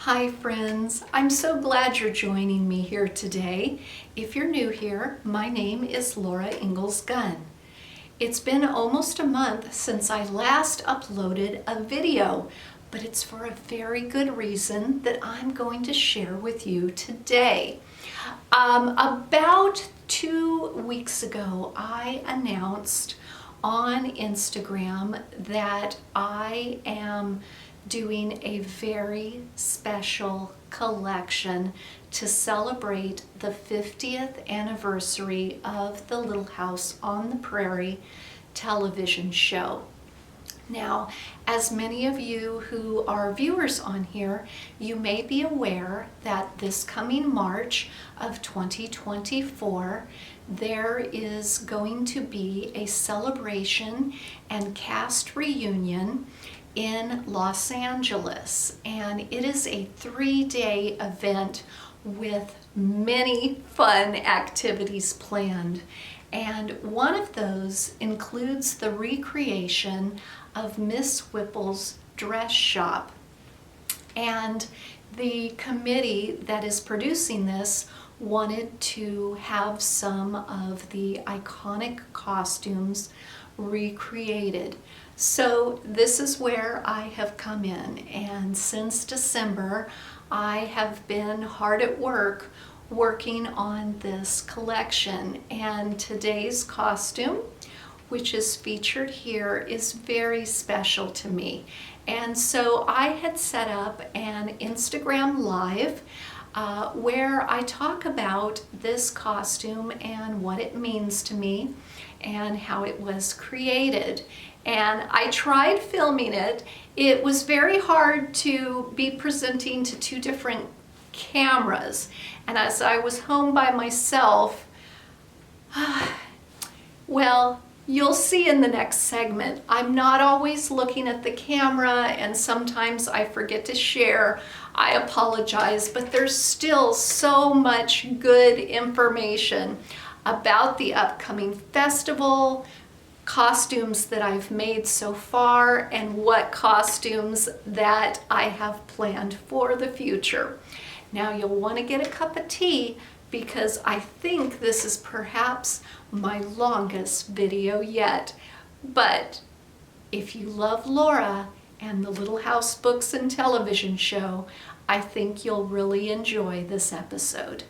Hi friends, I'm so glad you're joining me here today. If you're new here, my name is Laura Ingalls Gunn. It's been almost a month since I last uploaded a video, but it's for a very good reason that I'm going to share with you today. About 2 weeks ago, I announced on Instagram that I am doing a very special collection to celebrate the 50th anniversary of the Little House on the Prairie television show. Now, as many of you who are viewers on here, you may be aware that this coming March of 2024, there is going to be a celebration and cast reunion in Los Angeles, and it is a 3-day event with many fun activities planned. And one of those includes the recreation of Miss Whipple's dress shop. And the committee that is producing this wanted to have some of the iconic costumes recreated. So this is where I have come in, and since December I have been hard at work working on this collection, and today's costume, which is featured here, is very special to me. And so I had set up an Instagram live where I talk about this costume and what it means to me and how it was created. And I tried filming it. It was very hard to be presenting to 2 different cameras. And as I was home by myself, well, you'll see in the next segment, I'm not always looking at the camera, and sometimes I forget to share. I apologize, but there's still so much good information about the upcoming festival, costumes that I've made so far, and what costumes that I have planned for the future. Now you'll want to get a cup of tea because I think this is perhaps my longest video yet. But if you love Laura and the Little House books and television show, I think you'll really enjoy this episode.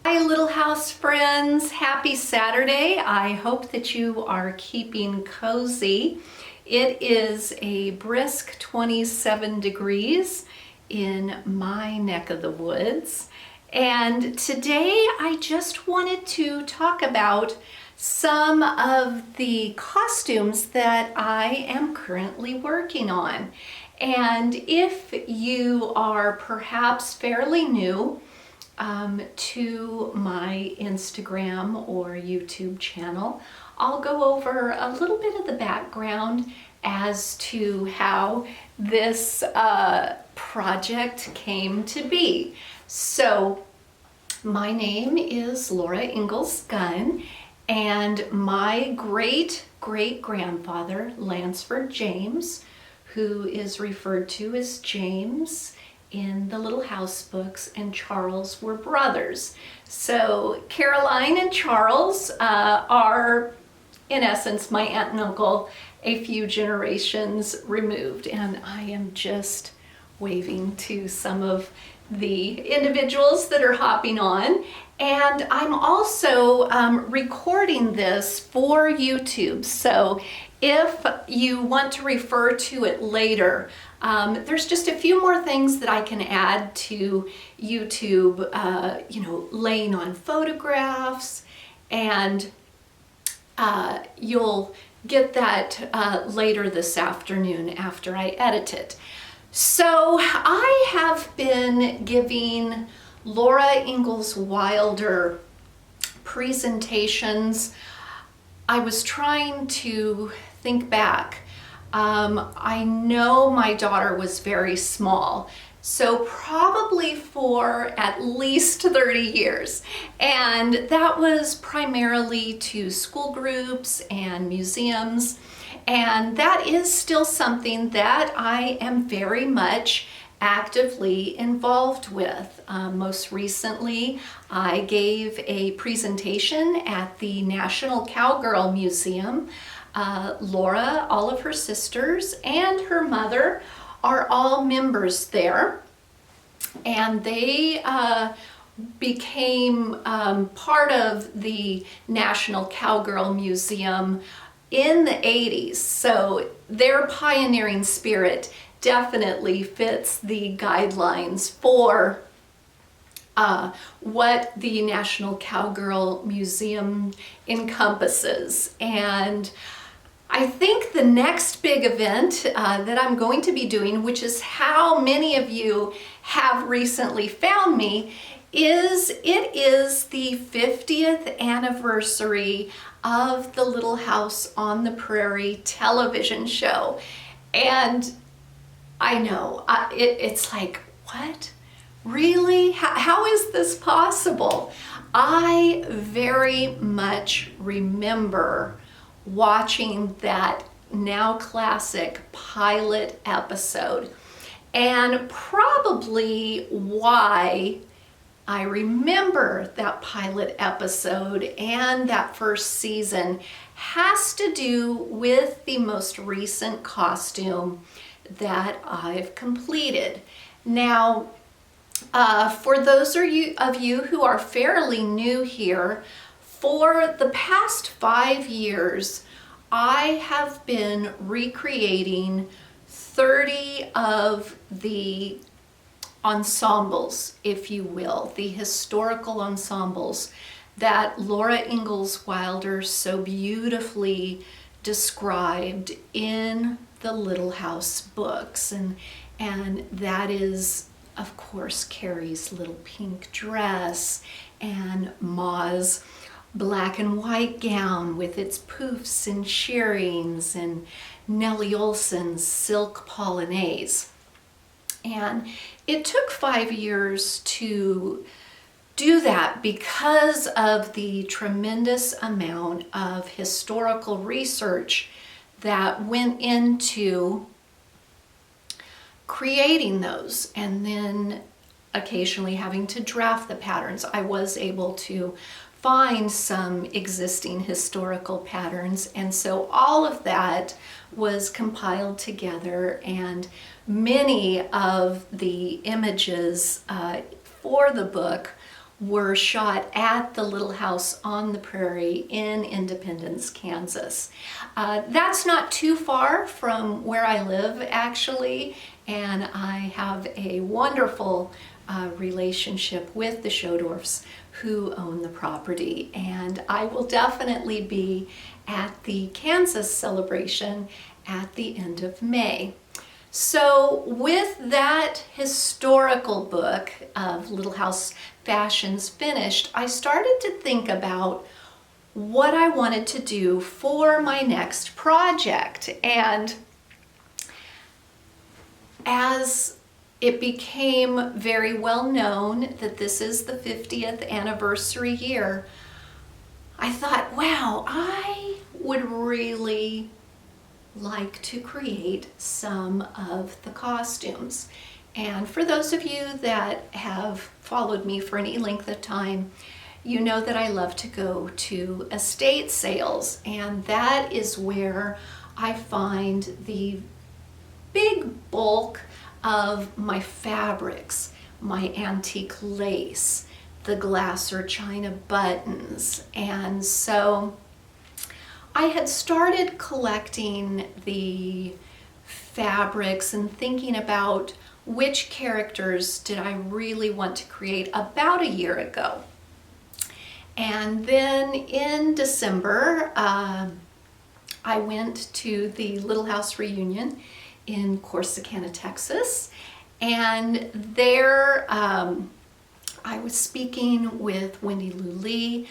Hi Little House friends, happy Saturday. I hope that you are keeping cozy. It is a brisk 27 degrees in my neck of the woods. And today I just wanted to talk about some of the costumes that I am currently working on. And if you are perhaps fairly new to my Instagram or YouTube channel, I'll go over a little bit of the background as to how this project came to be. So my name is Laura Ingalls Gunn, and my great-great-grandfather, Lansford James, who is referred to as James in the Little House books, and Charles were brothers. So Caroline and Charles are, in essence, my aunt and uncle a few generations removed, and I am just waving to some of the individuals that are hopping on. And I'm also recording this for YouTube, so if you want to refer to it later, there's just a few more things that I can add to YouTube, laying on photographs, and you'll get that later this afternoon after I edit it. So I have been giving Laura Ingalls Wilder presentations. I was trying to think back. I know my daughter was very small, so probably for at least 30 years. And that was primarily to school groups and museums. And that is still something that I am very much actively involved with. Most recently, I gave a presentation at the National Cowgirl Museum. Laura, all of her sisters, and her mother are all members there, and they became part of the National Cowgirl Museum in the 80s. So their pioneering spirit definitely fits the guidelines for what the National Cowgirl Museum encompasses. And I think the next big event that I'm going to be doing, which is how many of you have recently found me, it is the 50th anniversary of the Little House on the Prairie television show. And I know, it's like, what? Really? How is this possible? I very much remember watching that now classic pilot episode, and probably why I remember that pilot episode and that first season has to do with the most recent costume that I've completed. Now, for those of you who are fairly new here, for the past 5 years, I have been recreating 30 of the ensembles, if you will, the historical ensembles that Laura Ingalls Wilder so beautifully described in the Little House books. And that is, of course, Carrie's little pink dress and Ma's black and white gown with its poofs and shearings, and Nellie Olson's silk polonaise. And it took 5 years to do that because of the tremendous amount of historical research that went into creating those, and then occasionally having to draft the patterns. I was able to find some existing historical patterns, and so all of that was compiled together, and many of the images for the book were shot at the Little House on the Prairie in Independence, Kansas. That's not too far from where I live, actually, and I have a wonderful relationship with the Schodorfs, who own the property, and I will definitely be at the Kansas celebration at the end of May. So with that historical book of Little House fashions finished, I started to think about what I wanted to do for my next project. And as it became very well known that this is the 50th anniversary year, I thought, wow, I would really like to create some of the costumes. And for those of you that have followed me for any length of time, you know that I love to go to estate sales, and that is where I find the big bulk of my fabrics, my antique lace, the glass or china buttons. And so I had started collecting the fabrics and thinking about which characters did I really want to create about a year ago. And then in December, I went to the Little House reunion in Corsicana, Texas, and there I was speaking with Wendy Lou Lee.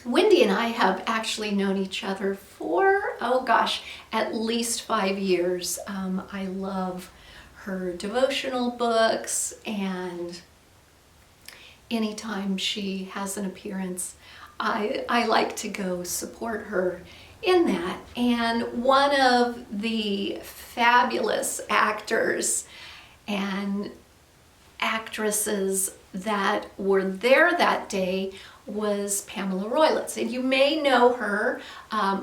Wendy and I have actually known each other for, oh gosh, at least 5 years. I love her devotional books, and anytime she has an appearance, I like to go support her in that. And one of the fabulous actors And actresses that were there that day was Pamela Roylitz. And you may know her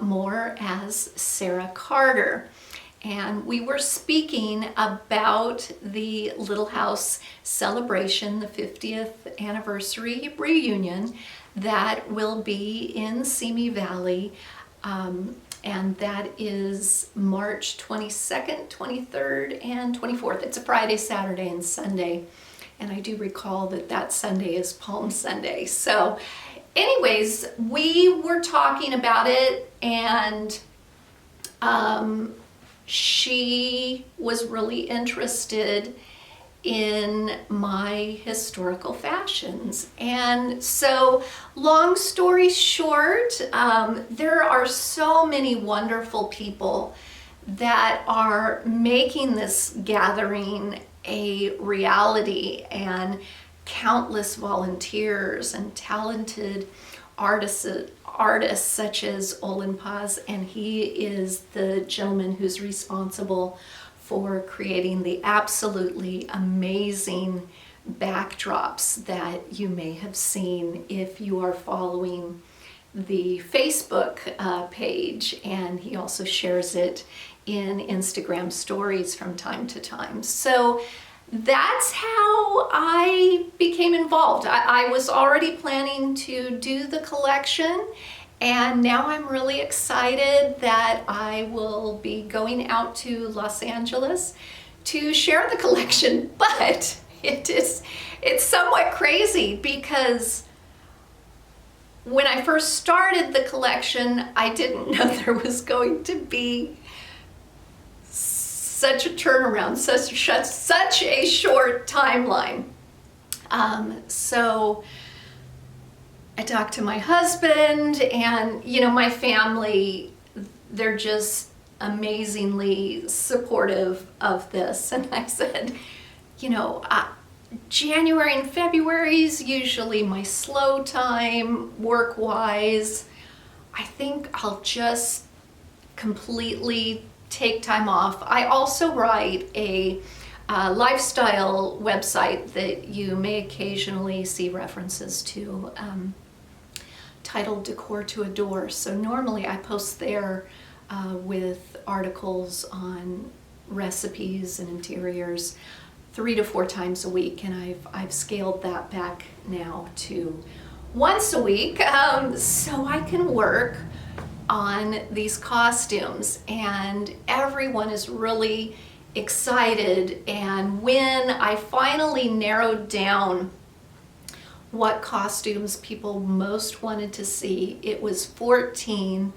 more as Sarah Carter. And we were speaking about the Little House celebration, the 50th anniversary reunion that will be in Simi Valley. And that is March 22nd, 23rd, and 24th. It's a Friday, Saturday, and Sunday. And I do recall that that Sunday is Palm Sunday. So anyways, we were talking about it, and she was really interested in my historical fashions. And so, long story short, there are so many wonderful people that are making this gathering a reality, and countless volunteers and talented artists such as Olin Paz, and he is the gentleman who's responsible for creating the absolutely amazing backdrops that you may have seen if you are following the Facebook page, and he also shares it in Instagram stories from time to time. So that's how I became involved. I was already planning to do the collection, and now I'm really excited that I will be going out to Los Angeles to share the collection. But it's somewhat crazy, because when I first started the collection, I didn't know there was going to be such a turnaround, such a short timeline. So I talked to my husband, and my family, they're just amazingly supportive of this. And I said, January and February is usually my slow time work-wise. I think I'll just completely take time off. I also write a lifestyle website that you may occasionally see references to, titled Decor to Adore. So normally I post there with articles on recipes and interiors 3 to 4 times a week, and I've scaled that back now to once a week, so I can work on these costumes. And everyone is really excited. And when I finally narrowed down what costumes people most wanted to see, it was 14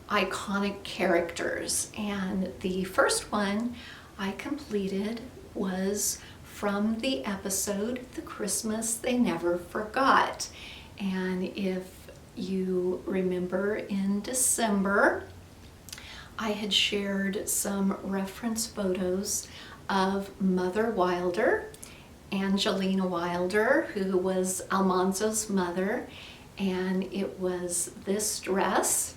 iconic characters. And the first one I completed was from the episode The Christmas They Never Forgot. And if you remember, in December, I had shared some reference photos of Mother Wilder, Angelina Wilder, who was Almanzo's mother, and it was this dress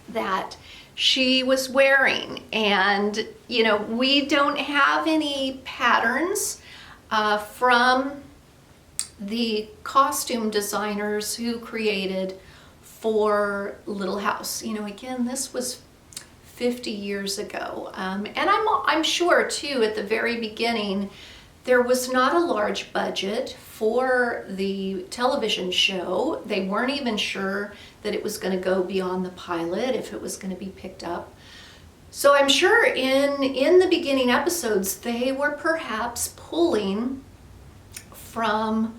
that she was wearing. And we don't have any patterns from the costume designers who created for Little House. Again, this was 50 years ago. And I'm sure too, at the very beginning, there was not a large budget for the television show. They weren't even sure that it was going to go beyond the pilot, if it was going to be picked up. So I'm sure in the beginning episodes, they were perhaps pulling from,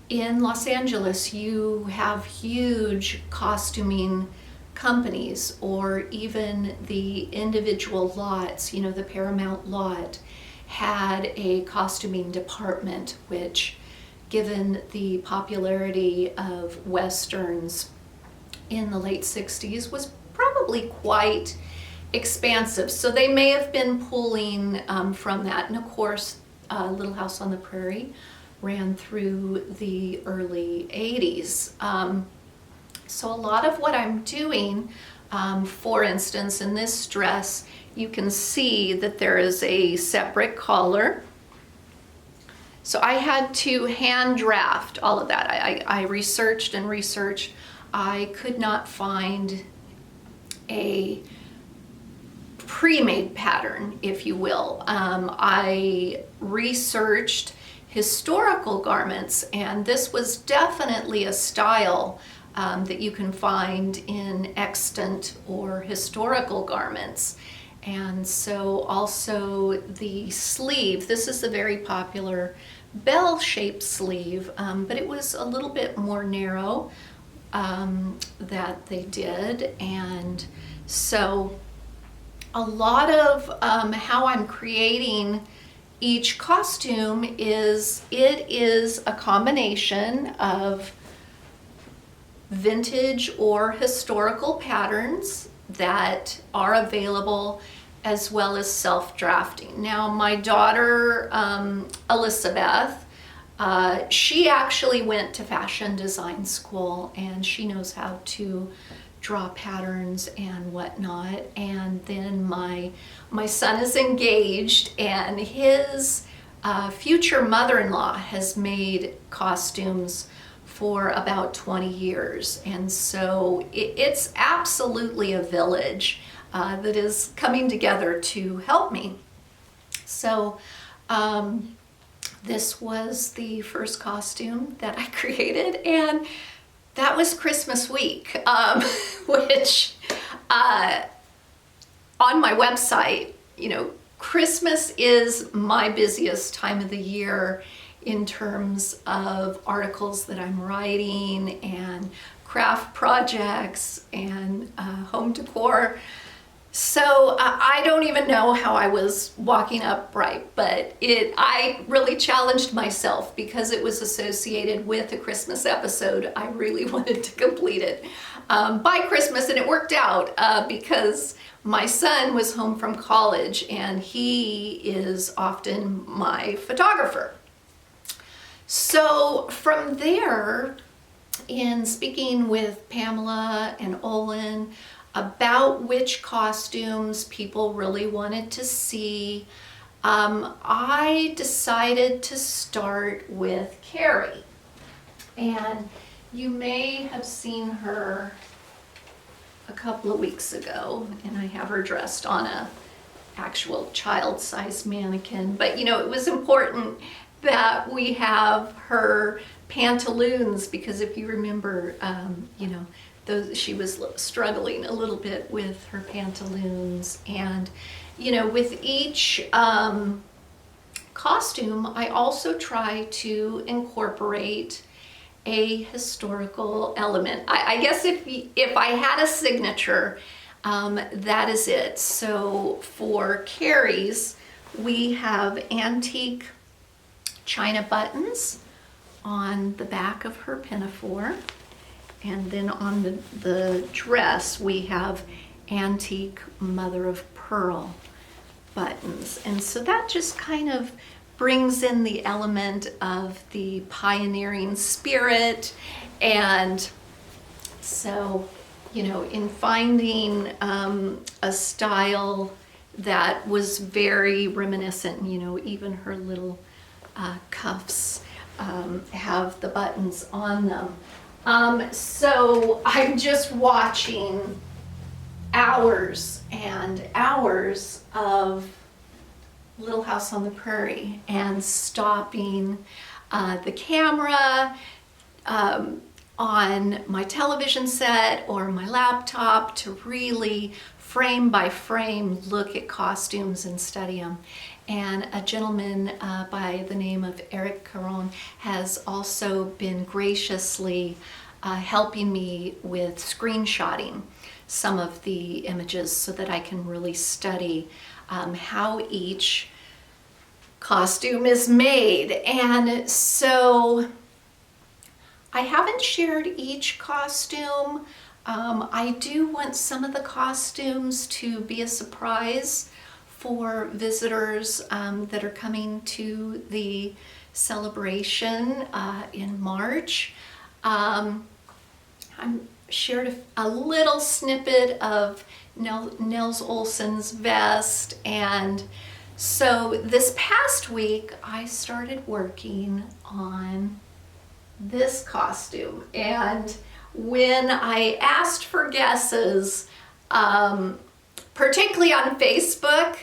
in Los Angeles, you have huge costuming companies, or even the individual lots. The Paramount lot had a costuming department, which, given the popularity of Westerns in the late 60s, was probably quite expansive. So they may have been pulling from that. And of course, Little House on the Prairie ran through the early 80s. So a lot of what I'm doing, for instance, in this dress, you can see that there is a separate collar So I had to hand draft all of that. I researched and researched. I could not find a pre-made pattern, if you will. I researched historical garments, and this was definitely a style that you can find in extant or historical garments. And so also the sleeve, this is a very popular bell-shaped sleeve, but it was a little bit more narrow that they did. And so a lot of how I'm creating each costume is, it is a combination of vintage or historical patterns that are available, as well as self-drafting. Now my daughter, Elizabeth, she actually went to fashion design school, and she knows how to draw patterns and whatnot. And then my son is engaged, and his future mother-in-law has made costumes for about 20 years. And so it's absolutely a village that is coming together to help me. So this was the first costume that I created, and that was Christmas week, which on my website, you know, Christmas is my busiest time of the year in terms of articles that I'm writing and craft projects and home decor. So I don't even know how I was walking upright, but I really challenged myself because it was associated with a Christmas episode. I really wanted to complete it by Christmas, and it worked out because my son was home from college, and he is often my photographer. So from there, in speaking with Pamela and Olin about which costumes people really wanted to see, I decided to start with Carrie. And you may have seen her a couple of weeks ago, and I have her dressed on a actual child-sized mannequin. But you know, it was important that we have her pantaloons, because if you remember, you know, she was struggling a little bit with her pantaloons. And you know, with each costume, I also try to incorporate a historical element. I guess if I had a signature, that is it. So for Carrie's, we have antique china buttons on the back of her pinafore, and then on the dress we have antique mother of pearl buttons. And so that just kind of brings in the element of the pioneering spirit. And so, you know, in finding a style that was very reminiscent, you know, even her little cuffs have the buttons on them. So I'm just watching hours and hours of Little House on the Prairie and stopping the camera on my television set or my laptop to really frame by frame look at costumes and study them. And a gentleman by the name of Eric Caron has also been graciously helping me with screenshotting some of the images so that I can really study how each costume is made. And so I haven't shared each costume. I do want some of the costumes to be a surprise for visitors that are coming to the celebration in March. I shared a little snippet of Nels Olson's vest, and So this past week, I started working on this costume. And when I asked for guesses, particularly on Facebook,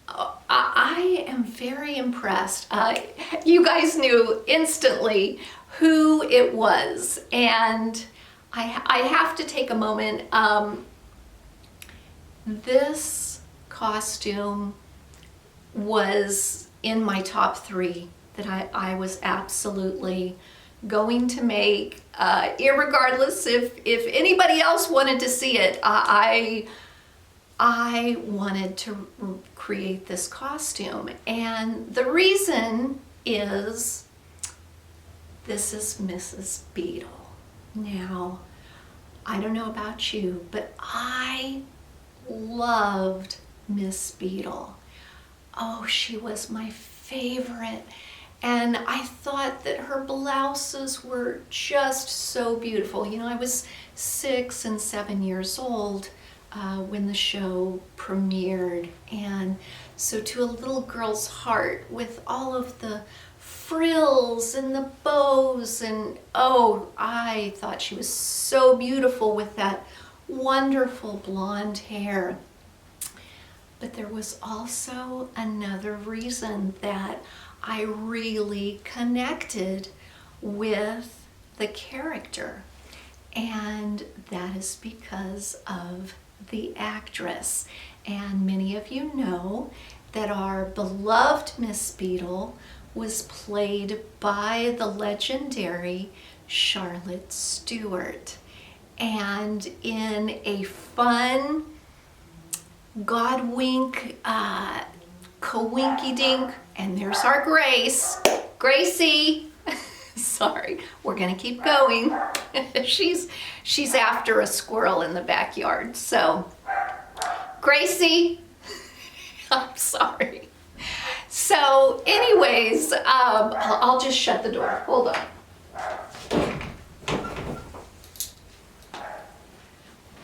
I am very impressed. You guys knew instantly who it was. And I have to take a moment. This costume was in my top 3 that I was absolutely going to make, irregardless if anybody else wanted to see it. I wanted to create this costume, and the reason is this is Mrs. Beadle. Now, I don't know about you, but I loved Miss Beadle. Oh, she was my favorite. And I thought that her blouses were just so beautiful. You know, I was 6 and 7 years old when the show premiered. And so to a little girl's heart, with all of the frills and the bows, and oh, I thought she was so beautiful with that wonderful blonde hair. But there was also another reason that I really connected with the character, and that is because of the actress. And many of you know that our beloved Miss Beadle was played by the legendary Charlotte Stewart. And in a fun, godwink, coinky-dink, and there's our Gracie. Sorry, we're gonna keep going. she's after a squirrel in the backyard. So, Gracie, I'm sorry. So, anyways, I'll just shut the door. Hold on.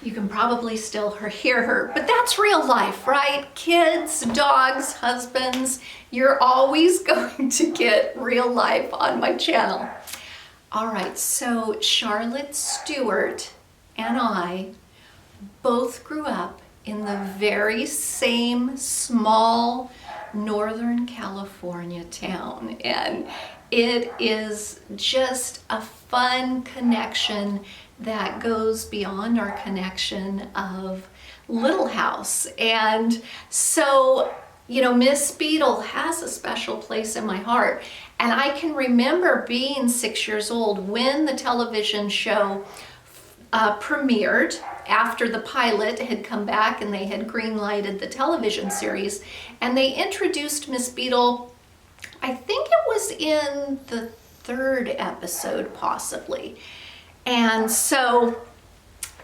You can probably still hear her, but that's real life, right? Kids, dogs, husbands, you're always going to get real life on my channel. All right, so Charlotte Stewart and I both grew up in the very same small Northern California town, and it is just a fun connection that goes beyond our connection of Little House. And so, you know, Miss Beadle has a special place in my heart. And I can remember being 6 years old when the television show premiered, after the pilot had come back and they had green-lighted the television series. And they introduced Miss Beadle, I think it was in the 3rd episode, possibly. And so,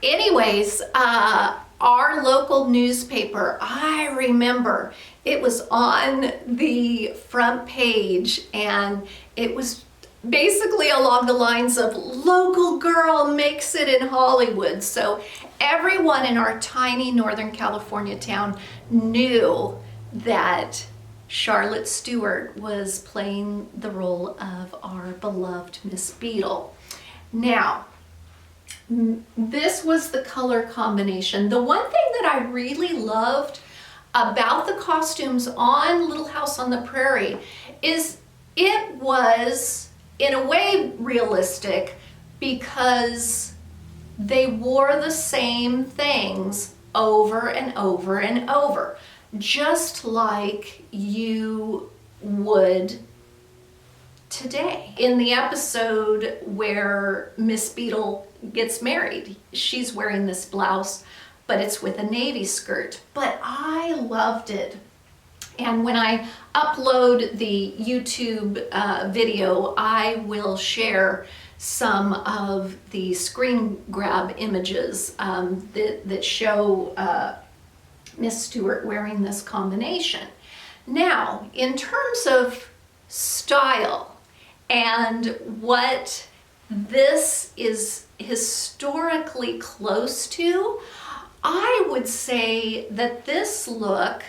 anyways, our local newspaper, I remember it was on the front page, and it was basically along the lines of "Local girl makes it in Hollywood." So everyone in our tiny Northern California town knew that Charlotte Stewart was playing the role of our beloved Miss Beadle. Now, this was the color combination. The one thing that I really loved about the costumes on Little House on the Prairie is it was, in a way, realistic, because they wore the same things over and over and over, just like you would today. In the episode where Miss Beadle gets married, she's wearing this blouse, but it's with a navy skirt. But I loved it. And when I upload the YouTube video, I will share some of the screen grab images that show Miss Stewart wearing this combination. Now, in terms of style and what this is historically close to, I would say that this look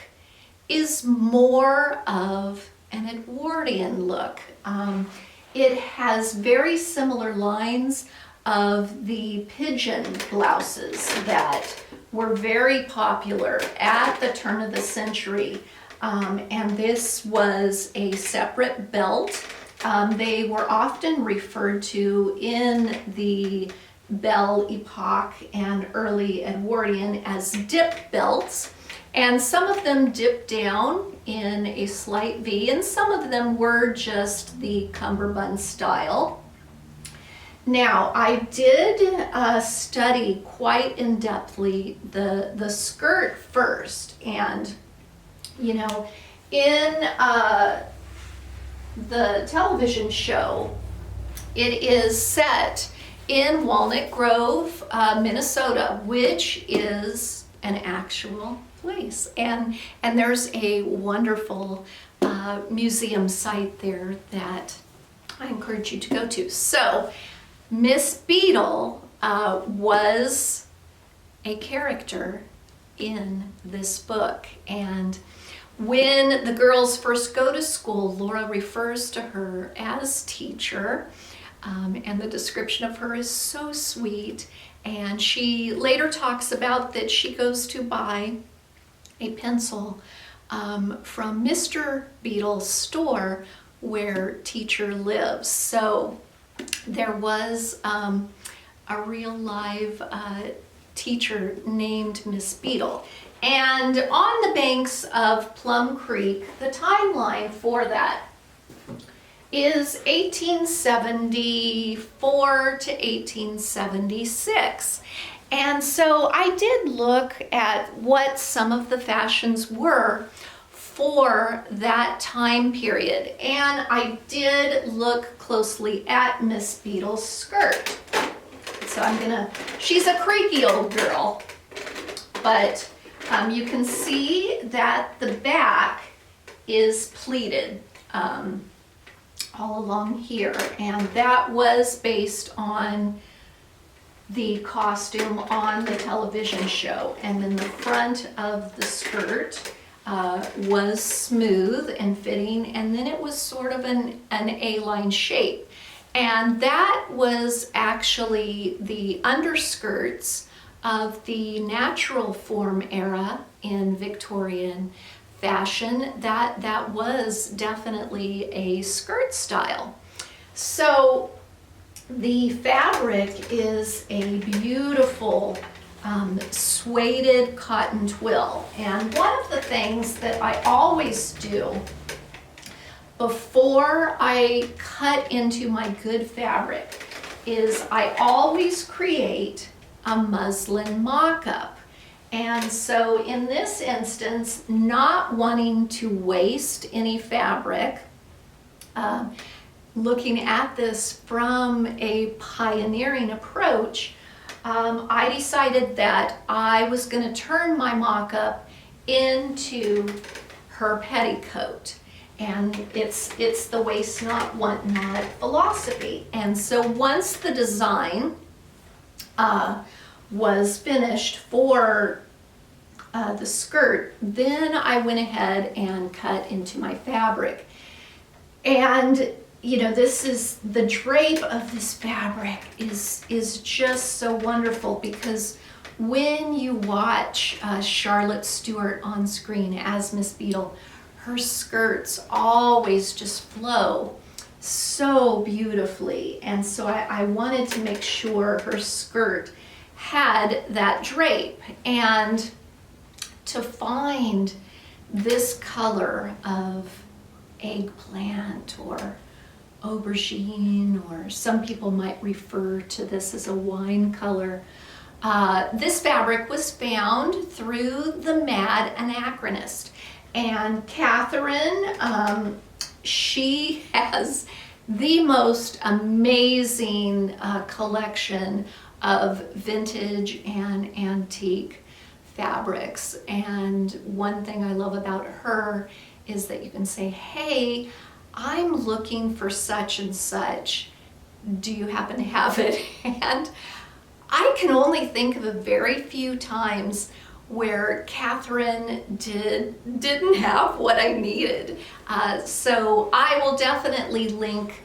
is more of an Edwardian look. It has very similar lines of the pigeon blouses that were very popular at the turn of the century. And this was a separate belt. They were often referred to in the Belle Epoque and early Edwardian as dip belts. And some of them dipped down in a slight V, and some of them were just the cummerbund style. Now, I did study quite in-depthly the skirt first, and you know, in the television show, it is set in Walnut Grove, Minnesota, which is an actual place, and there's a wonderful museum site there that I encourage you to go to. So Miss Beadle was a character in this book, and when the girls first go to school, Laura refers to her as teacher, and the description of her is so sweet. And she later talks about that she goes to buy a pencil from Mr. Beadle's store where teacher lives. So there was a real live teacher named Miss Beadle. And on the banks of Plum Creek, the timeline for that is 1874 to 1876. And so I did look at what some of the fashions were for that time period. And I did look closely at Miss Beadle's skirt. So she's a creaky old girl, but you can see that the back is pleated all along here, and that was based on the costume on the television show. And then the front of the skirt was smooth and fitting, and then it was sort of an A-line shape. And that was actually the underskirts of the natural form era in Victorian fashion. That was definitely a skirt style. So the fabric is a beautiful suede cotton twill. And one of the things that I always do before I cut into my good fabric is I always create a muslin mock-up. And so in this instance, not wanting to waste any fabric, looking at this from a pioneering approach, I decided that I was going to turn my mock-up into her petticoat. And it's the waste not, want not philosophy. And so once the design was finished for the skirt, then I went ahead and cut into my fabric. And you know, this is the drape of this fabric is just so wonderful, because when you watch Charlotte Stewart on screen as Miss Beadle, her skirts always just flow so beautifully. And so I wanted to make sure her skirt had that drape. And to find this color of eggplant or aubergine, or some people might refer to this as a wine color, this fabric was found through the Mad Anachronist. And Catherine, she has the most amazing collection of vintage and antique fabrics. And one thing I love about her is that you can say, hey, I'm looking for such and such. Do you happen to have it? And I can only think of a very few times where Catherine didn't have what I needed. So I will definitely link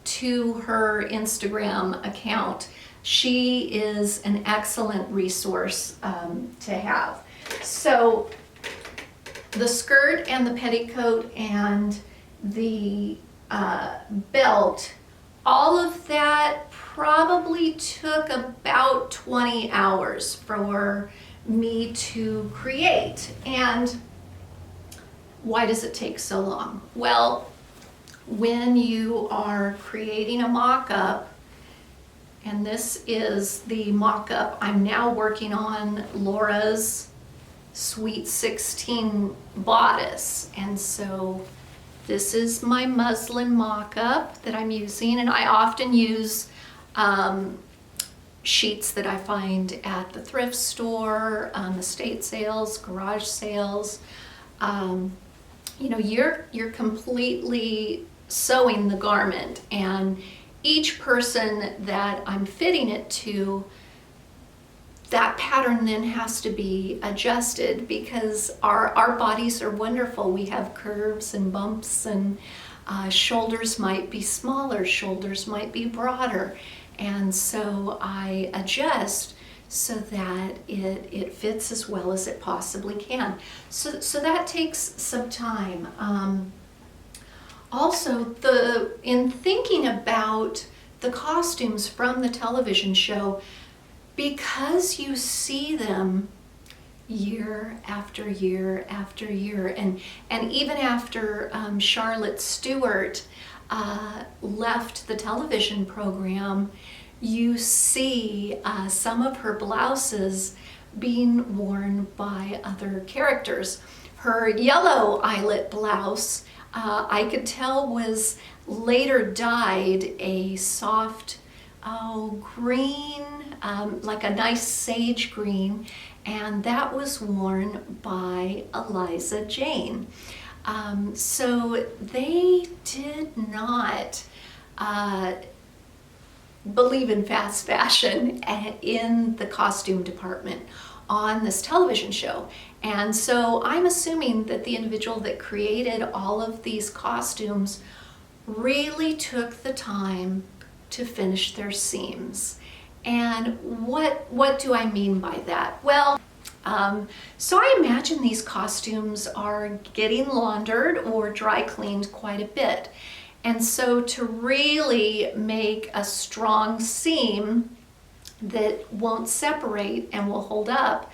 to her Instagram account. She is an excellent resource to have. So the skirt and the petticoat and the belt, all of that probably took about 20 hours for me to create. And why does it take so long? Well, when you are creating a mock-up, and this is the mock-up I'm now working on, Laura's Sweet 16 bodice. And so this is my muslin mock-up that I'm using, and I often use sheets that I find at the thrift store, estate sales, garage sales. You know, you're completely sewing the garment, and each person that I'm fitting it to, that pattern then has to be adjusted, because our bodies are wonderful. We have curves and bumps, and shoulders might be smaller, shoulders might be broader. And so I adjust so that it fits as well as it possibly can. So that takes some time. Also, in thinking about the costumes from the television show, because you see them year after year after year, and even after Charlotte Stewart left the television program, you see some of her blouses being worn by other characters. Her yellow eyelet blouse, I could tell, was later dyed a soft green, like a nice sage green, and that was worn by Eliza Jane. So they did not believe in fast fashion in the costume department on this television show. And so I'm assuming that the individual that created all of these costumes really took the time to finish their seams. And what do I mean by that? Well, so I imagine these costumes are getting laundered or dry cleaned quite a bit. And so to really make a strong seam that won't separate and will hold up,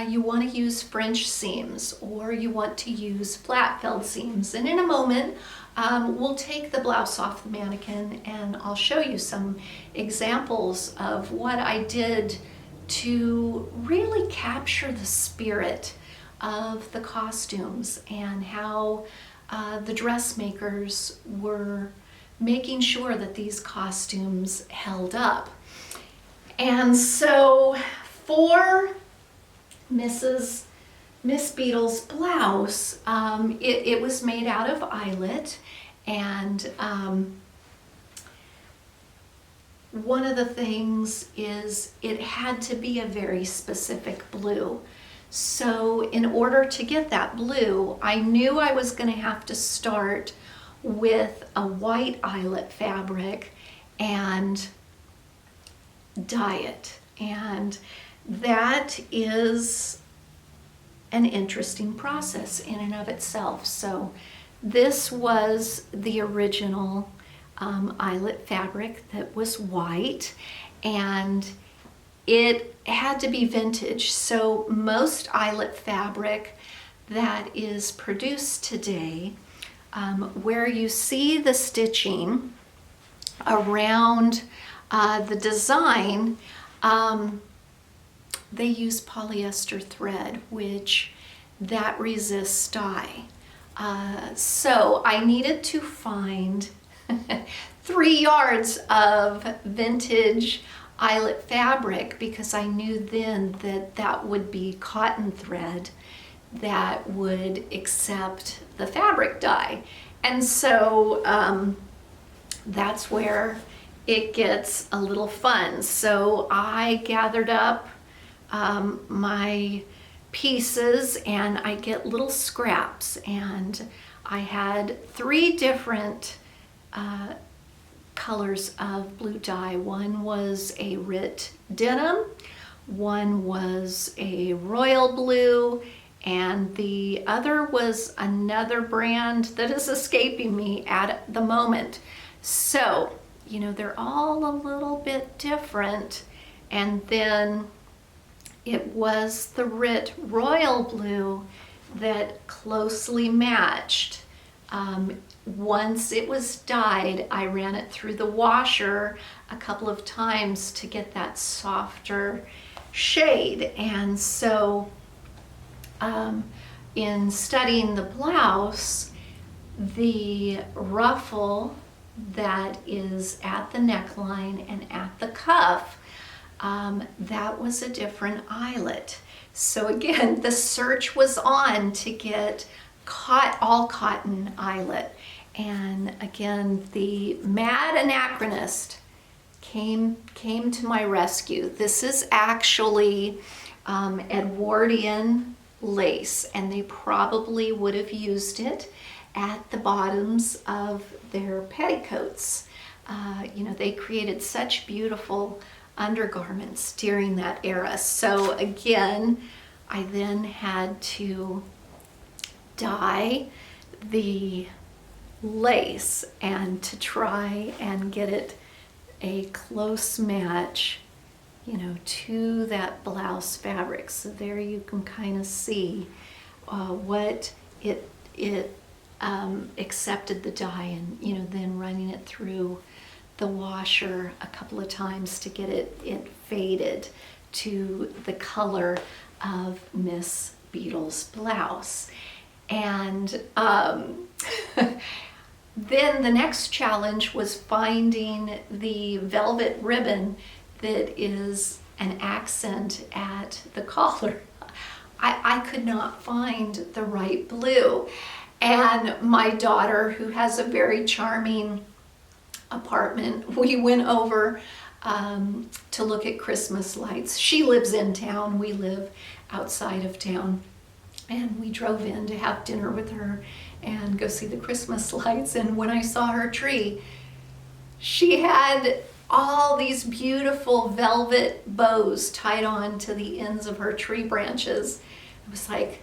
you want to use French seams, or you want to use flat felled seams. And in a moment, we'll take the blouse off the mannequin and I'll show you some examples of what I did to really capture the spirit of the costumes and how the dressmakers were making sure that these costumes held up. And so for Miss Beadle's blouse, it was made out of eyelet, and one of the things is it had to be a very specific blue. So in order to get that blue, I knew I was going to have to start with a white eyelet fabric and dye it. And that is an interesting process in and of itself. So this was the original eyelet fabric that was white, and it had to be vintage. So most eyelet fabric that is produced today, where you see the stitching around the design, they use polyester thread, which that resists dye. So I needed to find 3 yards of vintage eyelet fabric, because I knew then that that would be cotton thread that would accept the fabric dye. And so that's where it gets a little fun. So I gathered up my pieces and I get little scraps, and I had 3 different colors of blue dye. One was a Rit denim, one was a royal blue, and the other was another brand that is escaping me at the moment. So, you know, they're all a little bit different. And then it was the Rit royal blue that closely matched. Once it was dyed, I ran it through the washer a couple of times to get that softer shade. And so in studying the blouse, the ruffle that is at the neckline and at the cuff, that was a different eyelet. So again, the search was on to get all cotton eyelet. And again, the mad anachronist came to my rescue. This is actually Edwardian lace, and they probably would have used it at the bottoms of their petticoats. You know, they created such beautiful undergarments during that era. So again, I then had to dye the lace and to try and get it a close match, you know, to that blouse fabric. So there you can kind of see what it accepted the dye, and you know, then running it through the washer a couple of times to get it faded to the color of Miss Beadle's blouse. And then the next challenge was finding the velvet ribbon that is an accent at the collar. I could not find the right blue. And my daughter, who has a very charming apartment, we went over to look at Christmas lights. She lives in town, we live outside of town. And we drove in to have dinner with her and go see the Christmas lights. And when I saw her tree, she had all these beautiful velvet bows tied on to the ends of her tree branches. It was like,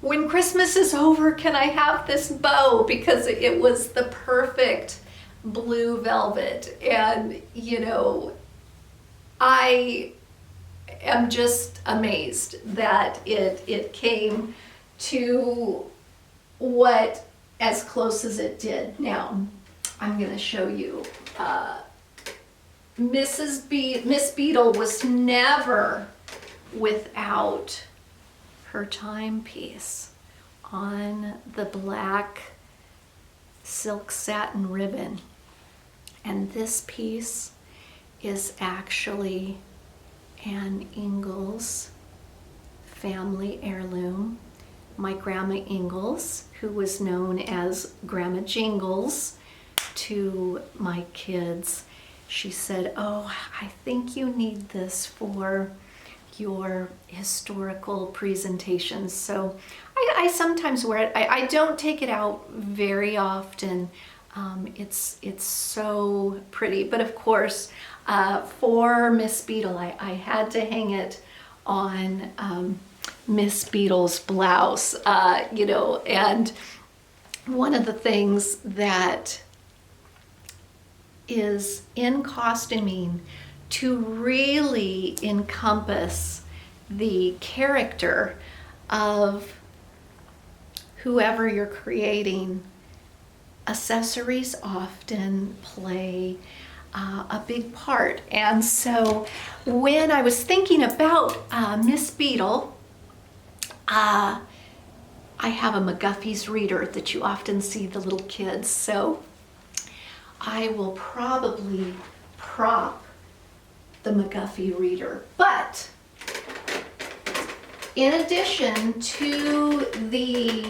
when Christmas is over, can I have this bow? Because it was the perfect blue velvet. And, you know, I am just amazed that it came to what, as close as it did. Now, I'm going to show you. Miss Beadle was never without her timepiece on the black silk satin ribbon. And this piece is actually an Ingalls family heirloom. My Grandma Ingalls, who was known as Grandma Jingles to my kids, she said, "Oh, I think you need this for your historical presentations." So I sometimes wear it. I don't take it out very often. It's so pretty, but of course, for Miss Beadle, I had to hang it on Miss Beadle's blouse, you know. And one of the things that is in costuming to really encompass the character of whoever you're creating, accessories often play a big part. And so when I was thinking about Miss Beadle, I have a McGuffey's reader that you often see the little kids, so I will probably prop the McGuffey reader. But in addition to the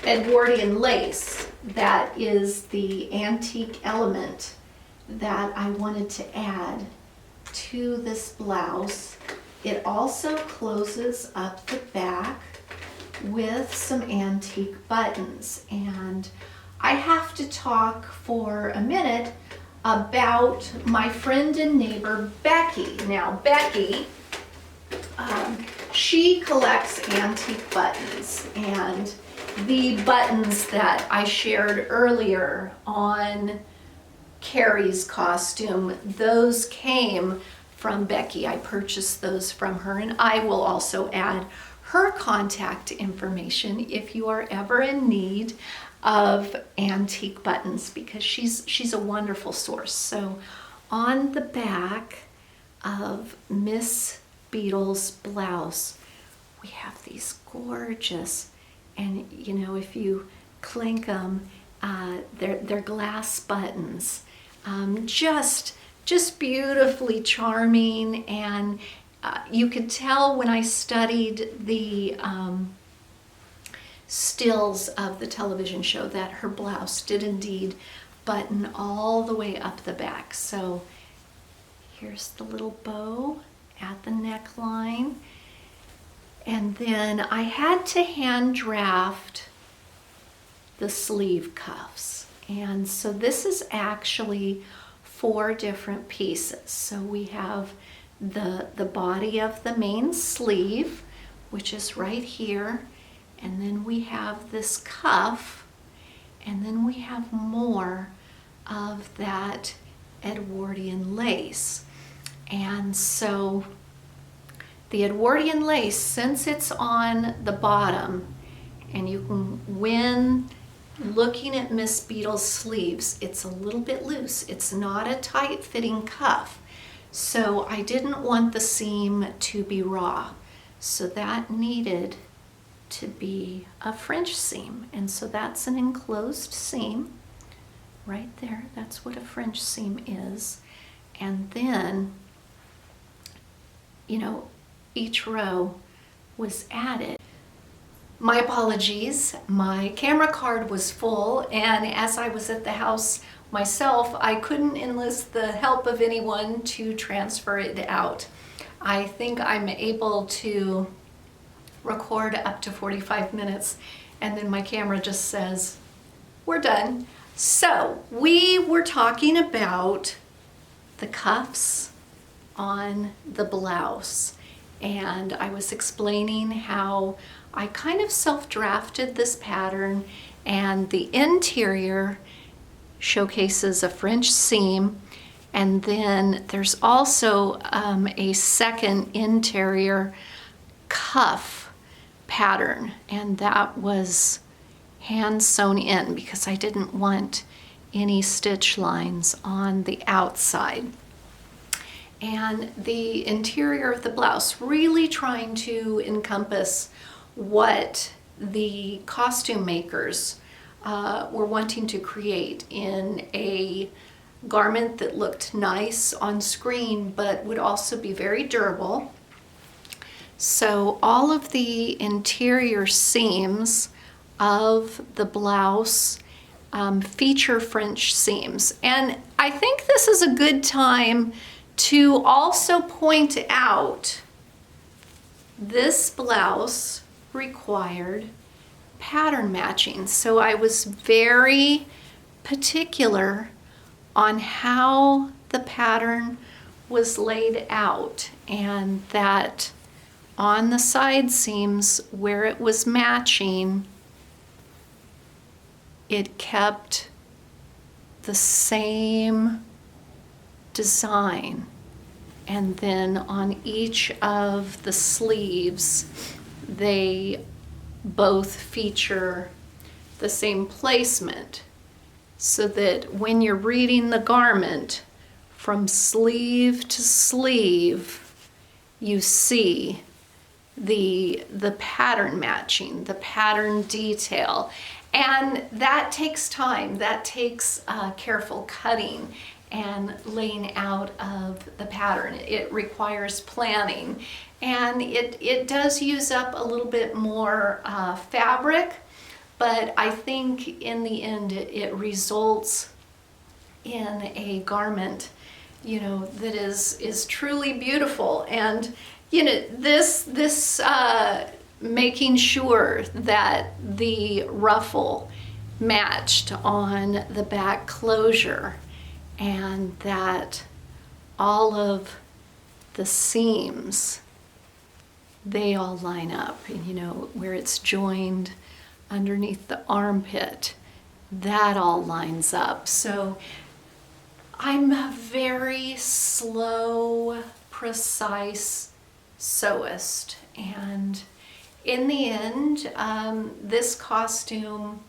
Edwardian lace, that is the antique element that I wanted to add to this blouse, it also closes up the back with some antique buttons. And I have to talk for a minute about my friend and neighbor Becky. Now Becky, she collects antique buttons, and the buttons that I shared earlier on Carrie's costume, those came from Becky. I purchased those from her, and I will also add her contact information if you are ever in need of antique buttons, because she's a wonderful source. So on the back of Miss Beadle's blouse, we have these gorgeous, and you know, if you clink them, they're glass buttons, just beautifully charming. And you could tell when I studied the stills of the television show that her blouse did indeed button all the way up the back. So here's the little bow at the neckline. And then I had to hand draft the sleeve cuffs. And so this is actually 4 different pieces. So we have the body of the main sleeve, which is right here. And then we have this cuff, and then we have more of that Edwardian lace. And so the Edwardian lace, since it's on the bottom, and you can, when looking at Miss Beadle's sleeves, it's a little bit loose. It's not a tight fitting cuff. So I didn't want the seam to be raw. So that needed to be a French seam. And so that's an enclosed seam right there. That's what a French seam is. And then, you know, each row was added. My apologies, my camera card was full, and as I was at the house myself, I couldn't enlist the help of anyone to transfer it out. I think I'm able to record up to 45 minutes, and then my camera just says, we're done. So we were talking about the cuffs on the blouse, and I was explaining how I kind of self-drafted this pattern, and the interior showcases a French seam, and then there's also a second interior cuff pattern, and that was hand sewn in because I didn't want any stitch lines on the outside. And the interior of the blouse, really trying to encompass what the costume makers were wanting to create in a garment that looked nice on screen but would also be very durable. So all of the interior seams of the blouse feature French seams. And I think this is a good time to also point out this blouse required pattern matching. So I was very particular on how the pattern was laid out, and that on the side seams where it was matching, it kept the same design. And then on each of the sleeves, they both feature the same placement, so that when you're reading the garment from sleeve to sleeve, you see the pattern matching, the pattern detail. And that takes time, that takes careful cutting and laying out of the pattern. It requires planning, and it does use up a little bit more fabric, but I think in the end it results in a garment, you know, that is truly beautiful. And you know, this making sure that the ruffle matched on the back closure and that all of the seams, they all line up, and you know, where it's joined underneath the armpit, that all lines up. So I'm a very slow, precise sewist, and in the end, this costume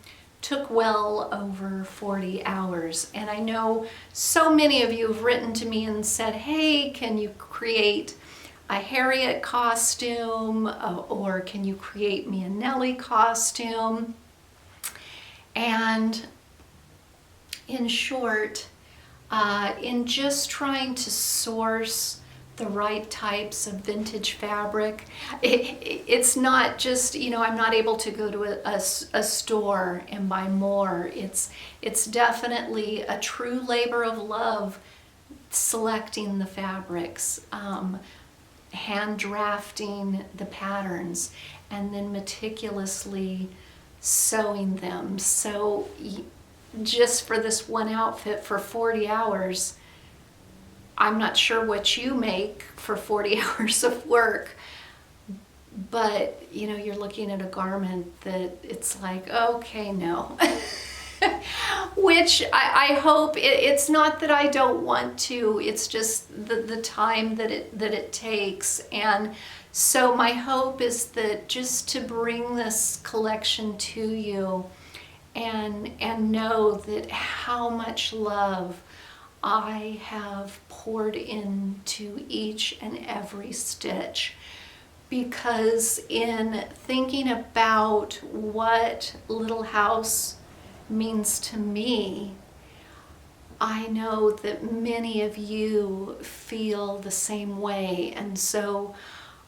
took well over 40 hours. And I know so many of you have written to me and said, hey, can you create a Harriet costume, or can you create me a Nellie costume? And in short, in just trying to source the right types of vintage fabric, it's not just, you know, I'm not able to go to a store and buy more. It's definitely a true labor of love, selecting the fabrics, hand drafting the patterns, and then meticulously sewing them. So just for this one outfit for 40 hours, I'm not sure what you make for 40 hours of work, but you know, you're looking at a garment that it's like, okay, no. Which I hope, it's not that I don't want to, it's just the time that it takes. And so my hope is that just to bring this collection to you and know that how much love I have poured into each and every stitch. Because in thinking about what Little House means to me, I know that many of you feel the same way. And so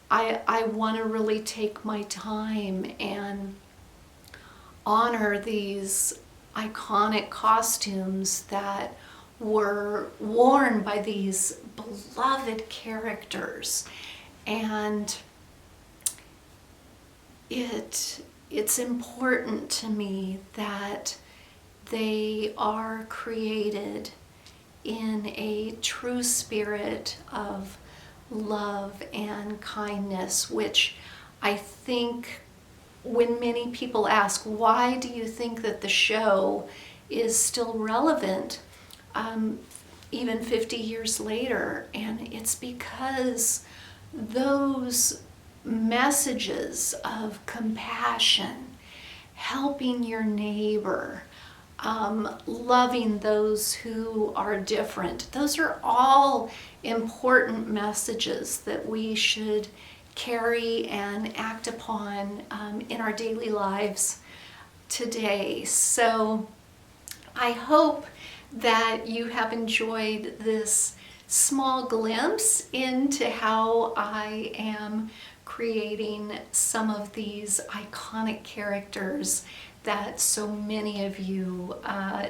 I want to really take my time and honor these iconic costumes that were worn by these beloved characters. And it's important to me that they are created in a true spirit of love and kindness, which I think when many people ask, why do you think that the show is still relevant even 50 years later? And it's because those messages of compassion, helping your neighbor, loving those who are different, those are all important messages that we should carry and act upon in our daily lives today. So I hope that you have enjoyed this small glimpse into how I am creating some of these iconic characters that so many of you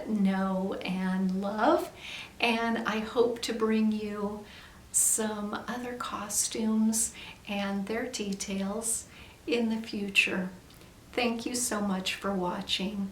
know and love. And I hope to bring you some other costumes and their details in the future. Thank you so much for watching.